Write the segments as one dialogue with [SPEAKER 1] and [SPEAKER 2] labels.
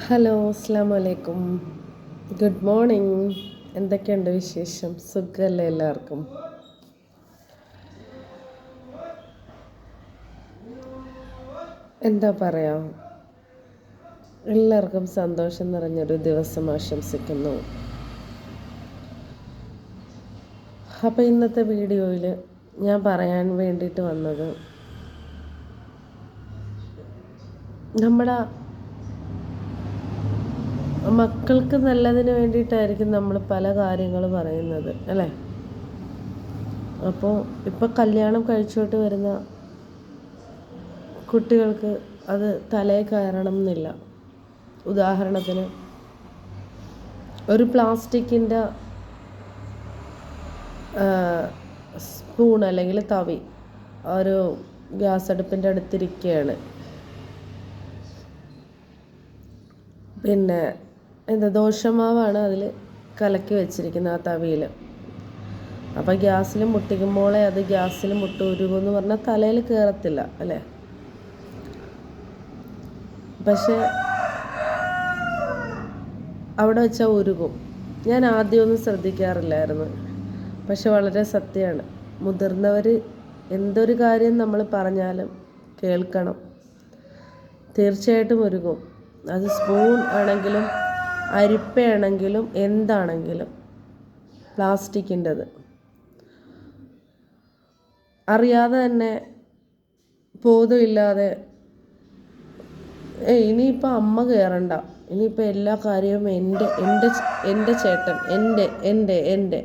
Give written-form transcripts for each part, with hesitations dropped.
[SPEAKER 1] Hello, അസ്സാം വലൈക്കും. Good morning. എന്തൊക്കെയുണ്ട് വിശേഷം? സുഖമല്ലേ എല്ലാവർക്കും? എന്താ പറയാ, എല്ലാവർക്കും സന്തോഷം നിറഞ്ഞൊരു ദിവസം ആശംസിക്കുന്നു. അപ്പോൾ ഇന്നത്തെ വീഡിയോയിൽ ഞാൻ പറയാൻ വേണ്ടിയിട്ട് വന്നത്, നമ്മുടെ മക്കൾക്ക് നല്ലതിന് വേണ്ടിയിട്ടായിരിക്കും നമ്മൾ പല കാര്യങ്ങൾ പറയുന്നത്, അല്ലേ? അപ്പോൾ ഇപ്പോൾ കല്യാണം കഴിച്ചോട്ട് വരുന്ന കുട്ടികൾക്ക് അത് തലയിൽ കയറണം എന്നില്ല. ഉദാഹരണത്തിന്, ഒരു പ്ലാസ്റ്റിക്കിൻ്റെ സ്പൂൺ അല്ലെങ്കിൽ തവി ഒരു ഗ്യാസ് അടുപ്പിൻ്റെ അടുത്തിരിക്കുകയാണ്. പിന്നെ ദോശമാവാണ് അതിൽ കലക്കി വെച്ചിരിക്കുന്നത് ആ തവിയിൽ. അപ്പോൾ ഗ്യാസിൽ മുട്ടിക്കുമ്പോളെ അത് ഗ്യാസിൽ ഉരുകുമെന്ന് പറഞ്ഞാൽ തലയിൽ കയറത്തില്ല, അല്ലേ? പക്ഷേ അവിടെ വെച്ചാൽ ഉരുകും. ഞാൻ ആദ്യമൊന്നും ശ്രദ്ധിക്കാറില്ലായിരുന്നു, പക്ഷെ വളരെ സത്യമാണ്. മുതിർന്നവർ എന്തൊരു കാര്യം നമ്മൾ പറഞ്ഞാലും കേൾക്കണം. തീർച്ചയായിട്ടും ഉരുകും. അത് സ്പൂൺ ആണെങ്കിലും അരിപ്പയാണെങ്കിലും എന്താണെങ്കിലും പ്ലാസ്റ്റിക്കിൻ്റെത്. അറിയാതെ തന്നെ ബോധമില്ലാതെ ഇനിയിപ്പോൾ അമ്മ കയറണ്ട, ഇനിയിപ്പോൾ എല്ലാ കാര്യവും എൻ്റെ ചേട്ടൻ, എൻ്റെ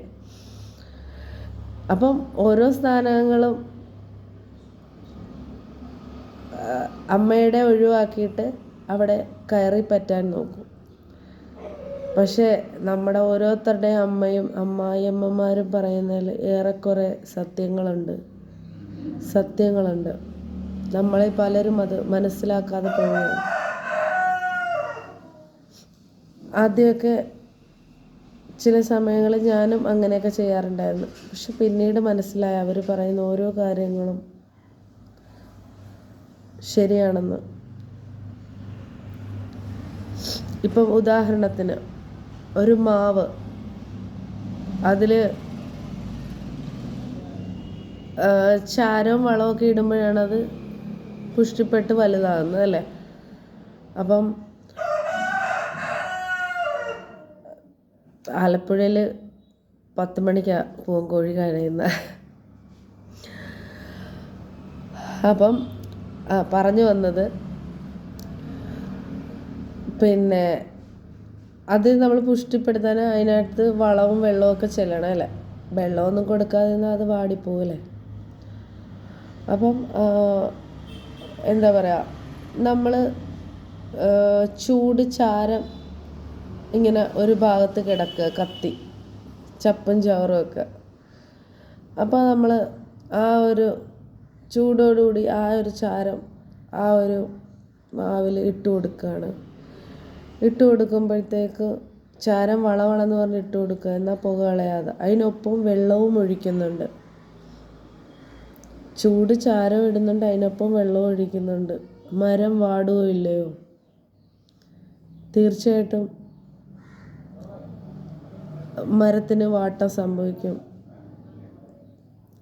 [SPEAKER 1] അപ്പം ഓരോ സ്ഥാനങ്ങളും അമ്മയുടെ ഒഴിവാക്കിയിട്ട് അവിടെ കയറി പറ്റാൻ നോക്കും. പക്ഷേ നമ്മുടെ ഓരോരുത്തരുടെയും അമ്മയും അമ്മായിയമ്മമാരും പറയുന്നതിൽ ഏറെക്കുറെ സത്യങ്ങളുണ്ട്. നമ്മളെ പലരും അത് മനസ്സിലാക്കാതെ പോവുകയാണ്. ആദ്യമൊക്കെ ചില സമയങ്ങളിൽ ഞാനും അങ്ങനെയൊക്കെ ചെയ്യാറുണ്ടായിരുന്നു. പക്ഷെ പിന്നീട് മനസ്സിലായി അവർ പറയുന്ന ഓരോ കാര്യങ്ങളും ശരിയാണെന്ന്. ഇപ്പം ഉദാഹരണത്തിന്, ഒരു മാവ്, അതിൽ ചാരവും വളമൊക്കെ ഇടുമ്പോഴാണത് പുഷ്ടിപ്പെട്ട് വലുതാകുന്നത്, അല്ലേ? അപ്പം ആലപ്പുഴയിൽ 10 മണിക്കാണ് പൂങ്കോഴി കഴിയുന്ന. അപ്പം പറഞ്ഞു വന്നത്, പിന്നെ അത് നമ്മൾ പുഷ്ടിപ്പെടുത്താൻ അതിനകത്ത് വളവും വെള്ളമൊക്കെ ചെല്ലണം, അല്ലേ? വെള്ളമൊന്നും കൊടുക്കാതെ നിന്നാൽ അത് വാടിപ്പോകല്ലേ. അപ്പം എന്താ പറയുക, നമ്മൾ ചൂട് ചാരം ഇങ്ങനെ ഒരു ഭാഗത്ത് കിടക്കുക, കത്തി ചപ്പും ചവറും ഒക്കെ. അപ്പോൾ നമ്മൾ ആ ഒരു ചൂടോടുകൂടി ആ ഒരു ചാരം ആ ഒരു മാവിൽ ഇട്ട് കൊടുക്കുമ്പോഴത്തേക്ക് ചാരം വളവളെന്ന് പറഞ്ഞ് ഇട്ട് കൊടുക്കുക, എന്നാൽ പുക കളയാതെ. അതിനൊപ്പം വെള്ളവും ഒഴിക്കുന്നുണ്ട്. ചൂട് ചാരം ഇടുന്നുണ്ട്, അതിനൊപ്പം വെള്ളവും ഒഴിക്കുന്നുണ്ട്. മരം വാടുകയോ ഇല്ലയോ? തീർച്ചയായിട്ടും മരത്തിന് വാട്ടം സംഭവിക്കും.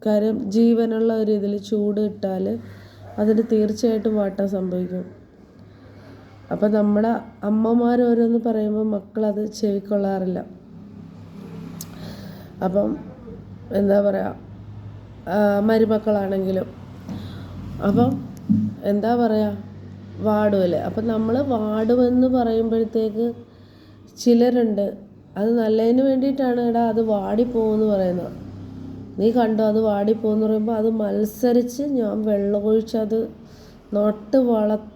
[SPEAKER 1] കാര്യം ജീവനുള്ള ഒരു ഇതിൽ ചൂട് ഇട്ടാൽ അതിന് തീർച്ചയായിട്ടും വാട്ടം സംഭവിക്കും. അപ്പം നമ്മുടെ അമ്മമാർ ഓരോന്ന് പറയുമ്പോൾ മക്കളത് ചെവിക്കൊള്ളാറില്ല. അപ്പം എന്താ പറയുക, മരുമക്കളാണെങ്കിലും അപ്പം എന്താ പറയുക, വാടുമല്ലേ. അപ്പം നമ്മൾ വാടുമെന്ന് പറയുമ്പോഴത്തേക്ക് ചിലരുണ്ട്, അത് നല്ലതിന് വേണ്ടിയിട്ടാണ്, എടാ അത് വാടിപ്പോകുമെന്ന് പറയുന്നത്. നീ കണ്ടോ അത് വാടിപ്പോകുമെന്ന് പറയുമ്പോൾ അത് മത്സരിച്ച് ഞാൻ വെള്ളമൊഴിച്ച് അത് നട്ട് വളർത്തി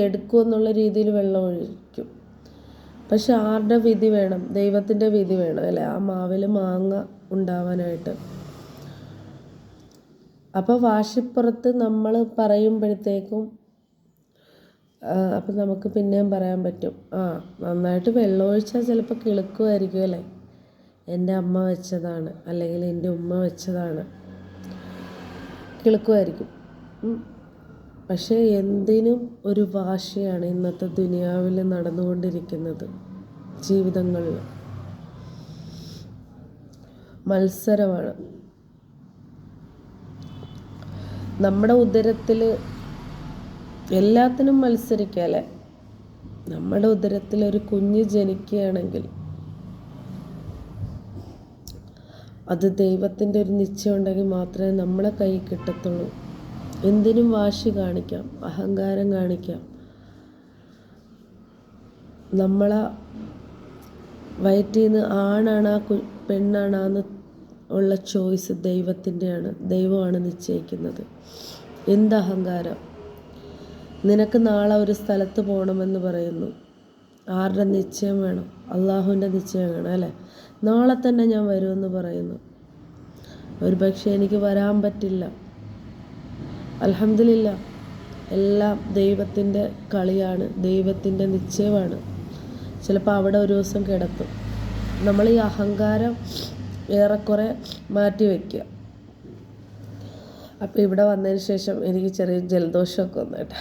[SPEAKER 1] എടുക്കുമെന്നുള്ള രീതിയിൽ വെള്ളമൊഴിക്കും. പക്ഷെ ആരുടെ വിധി വേണം? ദൈവത്തിൻ്റെ വിധി വേണം, അല്ലേ? ആ മാവിൽ മാങ്ങ ഉണ്ടാവാനായിട്ട്. അപ്പോൾ വാശിപ്പുറത്ത് നമ്മൾ പറയുമ്പോഴത്തേക്കും അപ്പം നമുക്ക് പിന്നെയും പറയാൻ പറ്റും, നന്നായിട്ട് വെള്ളമൊഴിച്ചാൽ ചിലപ്പോൾ കിളുക്കുമായിരിക്കും, അല്ലേ? എൻ്റെ അമ്മ വെച്ചതാണ്, അല്ലെങ്കിൽ എൻ്റെ ഉമ്മ വെച്ചതാണ്, കിളുക്കുമായിരിക്കും. പക്ഷേ എന്തിനും ഒരു വാശിയാണ് ഇന്നത്തെ ദുനിയാവിൽ നടന്നുകൊണ്ടിരിക്കുന്നത്. ജീവിതങ്ങളിൽ മത്സരമാണ്. നമ്മുടെ ഉദരത്തിൽ എല്ലാത്തിനും മത്സരിക്കാല്ലേ. നമ്മുടെ ഉദരത്തിൽ ഒരു കുഞ്ഞ് ജനിക്കുകയാണെങ്കിൽ അത് ദൈവത്തിൻ്റെ ഒരു നിശ്ചയം ഉണ്ടെങ്കിൽ മാത്രമേ നമ്മളെ കൈ കിട്ടത്തുള്ളൂ. എന്തിനും വാശി കാണിക്കാം, അഹങ്കാരം കാണിക്കാം. നമ്മളെ വയറ്റിൽ നിന്ന് ആണാണ് പെണ്ണാണെന്ന് ഉള്ള ചോയ്സ് ദൈവത്തിൻ്റെയാണ്. ദൈവമാണ് നിശ്ചയിക്കുന്നത്. എന്ത് അഹങ്കാരം! നിനക്ക് നാളെ ഒരു സ്ഥലത്ത് പോകണമെന്ന് പറയുന്നു. ആരുടെ നിശ്ചയം വേണം? അള്ളാഹുവിൻ്റെ നിശ്ചയം വേണം അല്ലേ? നാളെ തന്നെ ഞാൻ വരുമെന്ന് പറയുന്നു. ഒരു പക്ഷേ എനിക്ക് വരാൻ പറ്റില്ല. അൽഹംദുലില്ലാ, എല്ലാം ദൈവത്തിൻ്റെ കളിയാണ്, ദൈവത്തിൻ്റെ നിശ്ചയമാണ്. ചിലപ്പോൾ അവിടെ ഒരു ദിവസം കിടത്തും. നമ്മൾ ഈ അഹങ്കാരം ഏറെക്കുറെ മാറ്റി വയ്ക്കുക. അപ്പോൾ ഇവിടെ വന്നതിന് ശേഷം എനിക്ക് ചെറിയ ജലദോഷമൊക്കെ വന്നു കേട്ടോ.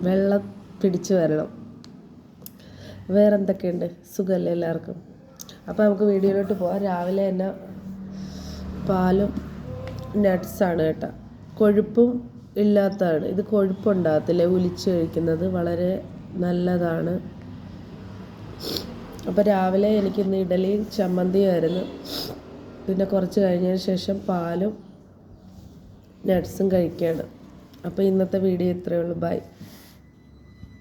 [SPEAKER 1] വെള്ളം പിടിച്ച് വരണം. വേറെ എന്തൊക്കെയുണ്ട്? സുഖമല്ലേ എല്ലാവർക്കും? അപ്പോൾ നമുക്ക് വീഡിയോയിലോട്ട് പോകാം. രാവിലെ തന്നെ പാലും നട്ട്സാണ് കേട്ടോ. കൊഴുപ്പും ഇല്ലാത്തതാണ് ഇത്. കൊഴുപ്പുണ്ടാകത്തില്ല. ഒലിച്ച് കഴിക്കുന്നത് വളരെ നല്ലതാണ്. അപ്പോൾ രാവിലെ എനിക്കിന്ന് ഇഡലിയും ചമ്മന്തിയായിരുന്നു. പിന്നെ കുറച്ച് കഴിഞ്ഞതിന് ശേഷം പാലും നട്ട്സും കഴിക്കുകയാണ്. അപ്പോൾ ഇന്നത്തെ വീഡിയോ ഇത്രയേ ഉള്ളൂ. ബൈ.